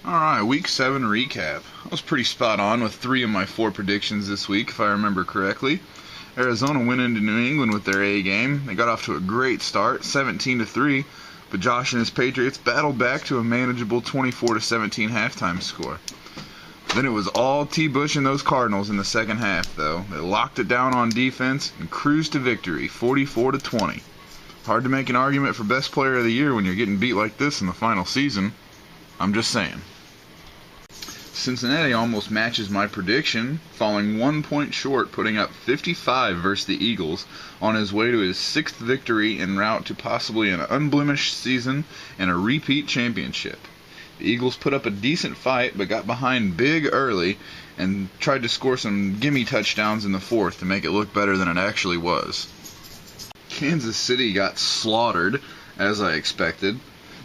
Alright, Week 7 recap. I was pretty spot on with 3 of my 4 predictions this week, if I remember correctly. Arizona went into New England with their A game. They got off to a great start, 17-3, but Josh and his Patriots battled back to a manageable 24-17 halftime score. Then it was all T. Bush and those Cardinals in the second half, though. They locked it down on defense and cruised to victory, 44-20. Hard to make an argument for best player of the year when you're getting beat like this in the final season. I'm just saying. Cincinnati almost matches my prediction, falling 1 point short, putting up 55 versus the Eagles on his way to his 6th victory en route to possibly an unblemished season and a repeat championship. The Eagles put up a decent fight but got behind big early and tried to score some gimme touchdowns in the 4th to make it look better than it actually was. Kansas City got slaughtered, as I expected.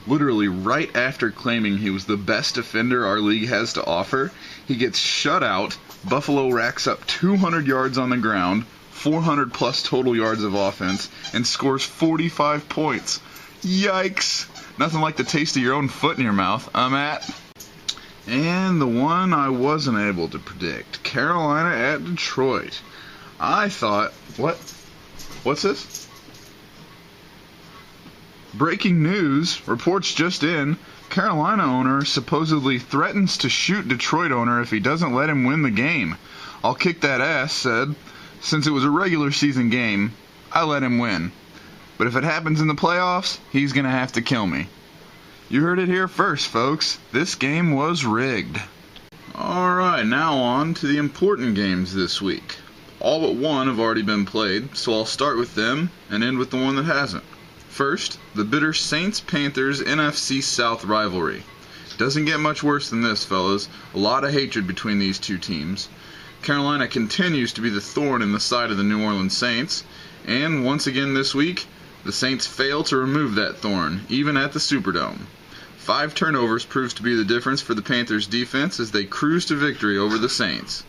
Literally right after claiming he was the best defender our league has to offer, he gets shut out. Buffalo racks up 200 yards on the ground, 400 plus total yards of offense, and scores 45 points. Yikes! Nothing like the taste of your own foot in your mouth, Matt. And the one I wasn't able to predict, Carolina at Detroit. I thought, what's this? Breaking news, reports just in, Carolina owner supposedly threatens to shoot Detroit owner if he doesn't let him win the game. I'll kick that ass, said. Since it was a regular season game, I let him win. But if it happens in the playoffs, he's going to have to kill me. You heard it here first, folks. This game was rigged. Alright, now on to the important games this week. All but one have already been played, so I'll start with them and end with the one that hasn't. First, the bitter Saints-Panthers NFC South rivalry. Doesn't get much worse than this, fellas. A lot of hatred between these two teams. Carolina continues to be the thorn in the side of the New Orleans Saints, and once again this week, the Saints fail to remove that thorn, even at the Superdome. 5 turnovers proves to be the difference for the Panthers' defense as they cruise to victory over the Saints.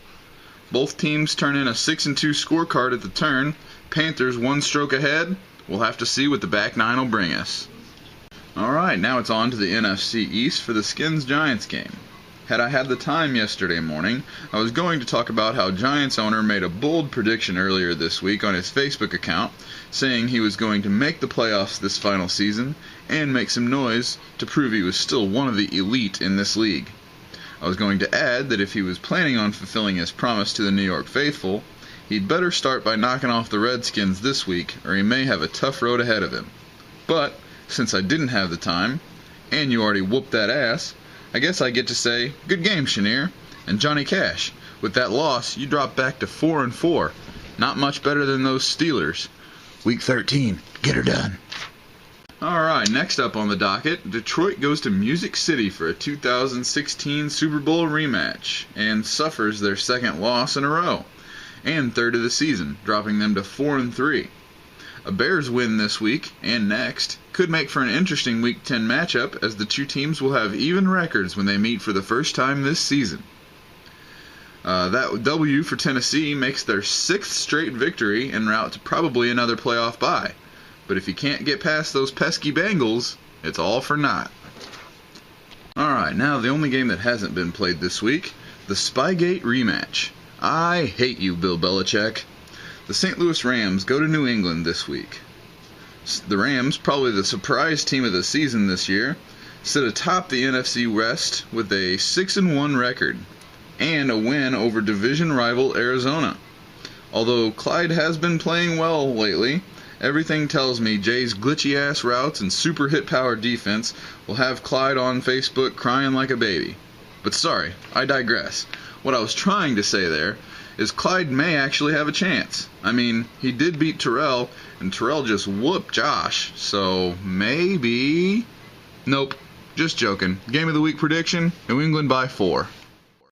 Both teams turn in a 6-2 scorecard at the turn. Panthers 1 stroke ahead. We'll have to see what the back 9 will bring us. Alright, now it's on to the NFC East for the Skins-Giants game. Had I had the time yesterday morning, I was going to talk about how Giants owner made a bold prediction earlier this week on his Facebook account, saying he was going to make the playoffs this final season and make some noise to prove he was still one of the elite in this league. I was going to add that if he was planning on fulfilling his promise to the New York faithful, he'd better start by knocking off the Redskins this week, or he may have a tough road ahead of him. But, since I didn't have the time, and you already whooped that ass, I guess I get to say, good game, Chenier. And Johnny Cash, with that loss, you drop back to 4-4. Not much better than those Steelers. Week 13, get her done. Alright, next up on the docket, Detroit goes to Music City for a 2016 Super Bowl rematch, and suffers their 2nd loss in a row, and 3rd of the season, dropping them to 4-3. A Bears win this week, and next, could make for an interesting Week 10 matchup as the two teams will have even records when they meet for the first time this season. That W for Tennessee makes their 6th straight victory en route to probably another playoff bye. But if you can't get past those pesky Bengals, it's all for naught. Alright, now the only game that hasn't been played this week, the Spygate rematch. I hate you, Bill Belichick. The St. Louis Rams go to New England this week. The Rams, probably the surprise team of the season this year, sit atop the NFC West with a 6-1 record and a win over division rival Arizona. Although Clyde has been playing well lately, everything tells me Jay's glitchy-ass routes and super hit-powered defense will have Clyde on Facebook crying like a baby. But sorry, I digress. What I was trying to say there is Clyde may actually have a chance. I mean, he did beat Terrell, and Terrell just whooped Josh, so maybe... Nope, just joking. Game of the week prediction, New England by 4.